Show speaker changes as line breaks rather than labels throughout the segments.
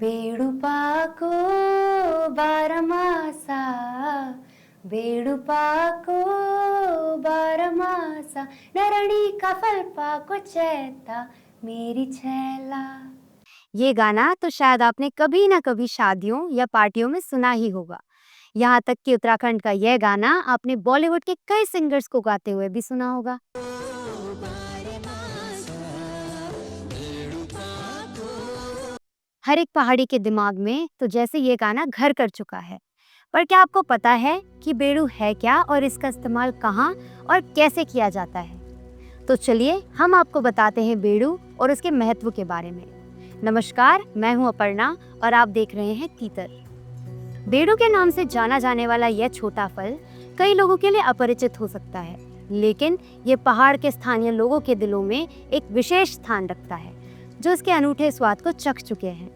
వేడుపాకు బారమాస వేడుపాకు बारमासा नरणी का फल पाको चैता मेरी छैला।
ये गाना तो शायद आपने कभी ना कभी शादियों या पार्टियों में सुना ही होगा। यहाँ तक कि उत्तराखंड का यह गाना आपने बॉलीवुड के कई सिंगर्स को गाते हुए भी सुना होगा। हर एक पहाड़ी के दिमाग में तो जैसे ये गाना घर कर चुका है। पर क्या आपको पता है कि बेड़ू है क्या और इसका इस्तेमाल कहाँ और कैसे किया जाता है? तो चलिए हम आपको बताते हैं बेड़ू और उसके महत्व के बारे में। नमस्कार, मैं हूं अपर्णा और आप देख रहे हैं तीतर। बेड़ू के नाम से जाना जाने वाला यह छोटा फल कई लोगों के लिए अपरिचित हो सकता है, लेकिन ये पहाड़ के स्थानीय लोगों के दिलों में एक विशेष स्थान रखता है, जो इसके अनूठे स्वाद को चख चुके हैं।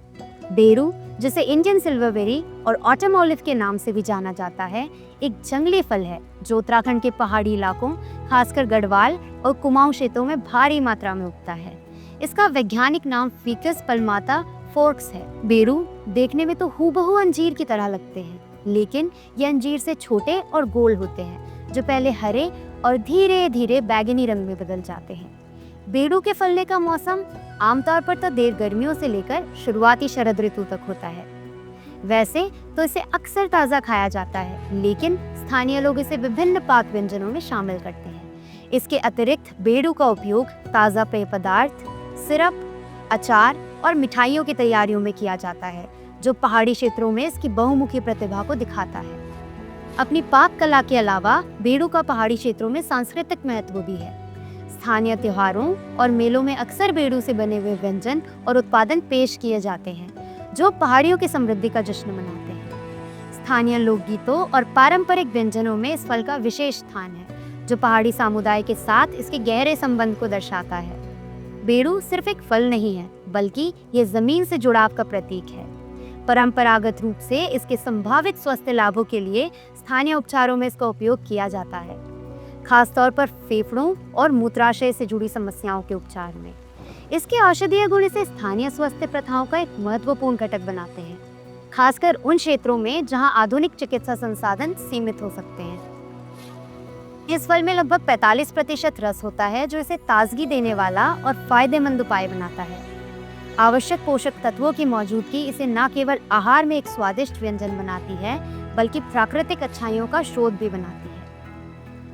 बेड़ू, जिसे इंडियन सिल्वरबेरी और ऑटम ऑलिव के नाम से भी जाना जाता है, एक जंगली फल है जो उत्तराखंड के पहाड़ी इलाकों, खासकर गढ़वाल और कुमाऊं क्षेत्रों में भारी मात्रा में उगता है। इसका वैज्ञानिक नाम फिकस पल्माता फोर्क्स है। बेड़ू देखने में तो हूबहू अंजीर की तरह लगते हैं, लेकिन ये अंजीर से छोटे और गोल होते हैं, जो पहले हरे और धीरे धीरे बैगनी रंग में बदल जाते हैं। बेड़ू के फलने का मौसम आमतौर पर तो देर गर्मियों से लेकर शुरुआती शरद ऋतु तक होता है। वैसे तो इसे अक्सर ताज़ा खाया जाता है, लेकिन स्थानीय लोग इसे विभिन्न पाक व्यंजनों में शामिल करते हैं। इसके अतिरिक्त बेड़ू का उपयोग ताज़ा पेय पदार्थ, सिरप, अचार और मिठाइयों की तैयारियों में किया जाता है, जो पहाड़ी क्षेत्रों में इसकी बहुमुखी प्रतिभा को दिखाता है। अपनी पाक कला के अलावा बेड़ू का पहाड़ी क्षेत्रों में सांस्कृतिक महत्व भी है। स्थानीय त्योहारों और मेलों में अक्सर बेड़ू से बने हुए व्यंजन और उत्पादन पेश किए जाते हैं, जो पहाड़ियों की समृद्धि का जश्न मनाते हैं। स्थानीय लोकगीतों और पारंपरिक व्यंजनों में इस फल का विशेष स्थान है, जो पहाड़ी समुदाय के साथ इसके गहरे संबंध को दर्शाता है। बेड़ू सिर्फ एक फल नहीं है, बल्कि ये जमीन से जुड़ाव का प्रतीक है। परंपरागत रूप से इसके संभावित स्वास्थ्य लाभों के लिए स्थानीय उपचारों में इसका उपयोग किया जाता है, खासतौर पर फेफड़ों और मूत्राशय से जुड़ी समस्याओं के उपचार में। इसके औषधीय गुण इसे स्थानीय स्वास्थ्य प्रथाओं का एक महत्वपूर्ण घटक बनाते हैं, खासकर उन क्षेत्रों में जहां आधुनिक चिकित्सा संसाधन सीमित हो सकते हैं। इस फल में लगभग 45% रस होता है, जो इसे ताजगी देने वाला और फायदेमंद उपाय बनाता है। आवश्यक पोषक तत्वों की मौजूदगी इसे न केवल आहार में एक स्वादिष्ट व्यंजन बनाती है, बल्कि प्राकृतिक अच्छाइयों का स्रोत भी बनाती है।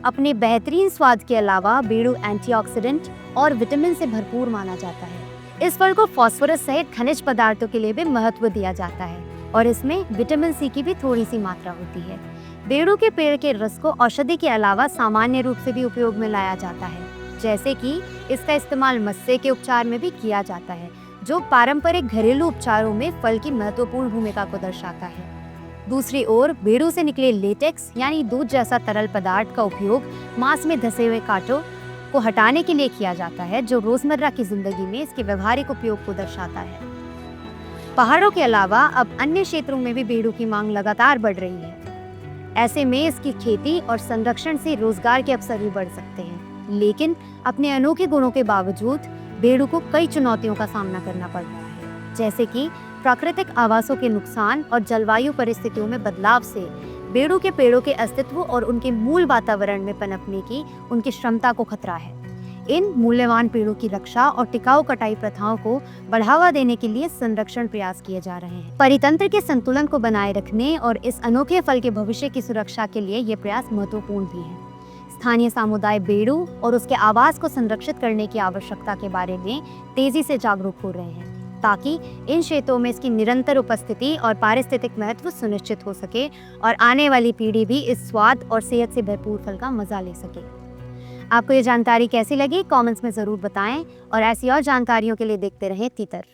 अपने बेहतरीन स्वाद के अलावा बेड़ू एंटीऑक्सीडेंट और विटामिन से भरपूर माना जाता है। इस फल को फास्फोरस सहित खनिज पदार्थों के लिए भी महत्व दिया जाता है और इसमें विटामिन सी की भी थोड़ी सी मात्रा होती है। बेड़ू के पेड़ के रस को औषधि के अलावा सामान्य रूप से भी उपयोग में लाया जाता है, जैसे कि इसका इस्तेमाल मस्से के उपचार में भी किया जाता है, जो पारंपरिक घरेलू उपचारों में फल की महत्वपूर्ण भूमिका को दर्शाता है। दूसरी ओर बेड़ू से निकले लेटेक्स यानी दूध जैसा तरल पदार्थ का उपयोग मांस में धसे हुए कांटों को हटाने के लिए किया जाता है, जो रोजमर्रा की जिंदगी में इसके व्यवहारिक उपयोग को दर्शाता है। पहाड़ों के अलावा अब अन्य क्षेत्रों में भी बेड़ू की मांग लगातार बढ़ रही है। ऐसे में इसकी खेती और संरक्षण से रोजगार के अवसर भी बढ़ सकते हैं, लेकिन अपने अनोखे गुणों के बावजूद बेड़ू को कई चुनौतियों का सामना करना पड़ रहा है, जैसे कि प्राकृतिक आवासों के नुकसान और जलवायु परिस्थितियों में बदलाव से बेड़ू के पेड़ों के अस्तित्व और उनके मूल वातावरण में पनपने की उनकी क्षमता को खतरा है। इन मूल्यवान पेड़ों की रक्षा और टिकाऊ कटाई प्रथाओं को बढ़ावा देने के लिए संरक्षण प्रयास किए जा रहे हैं। परितंत्र के संतुलन को बनाए रखने और इस अनोखे फल के भविष्य की सुरक्षा के लिए ये प्रयास महत्वपूर्ण भी है। स्थानीय समुदाय बेड़ू और उसके आवास को संरक्षित करने की आवश्यकता के बारे में तेजी से जागरूक हो रहे हैं, ताकि इन क्षेत्रों में इसकी निरंतर उपस्थिति और पारिस्थितिक महत्व सुनिश्चित हो सके और आने वाली पीढ़ी भी इस स्वाद और सेहत से भरपूर फल का मजा ले सके। आपको ये जानकारी कैसी लगी, कमेंट्स में जरूर बताएं और ऐसी और जानकारियों के लिए देखते रहें तीतर।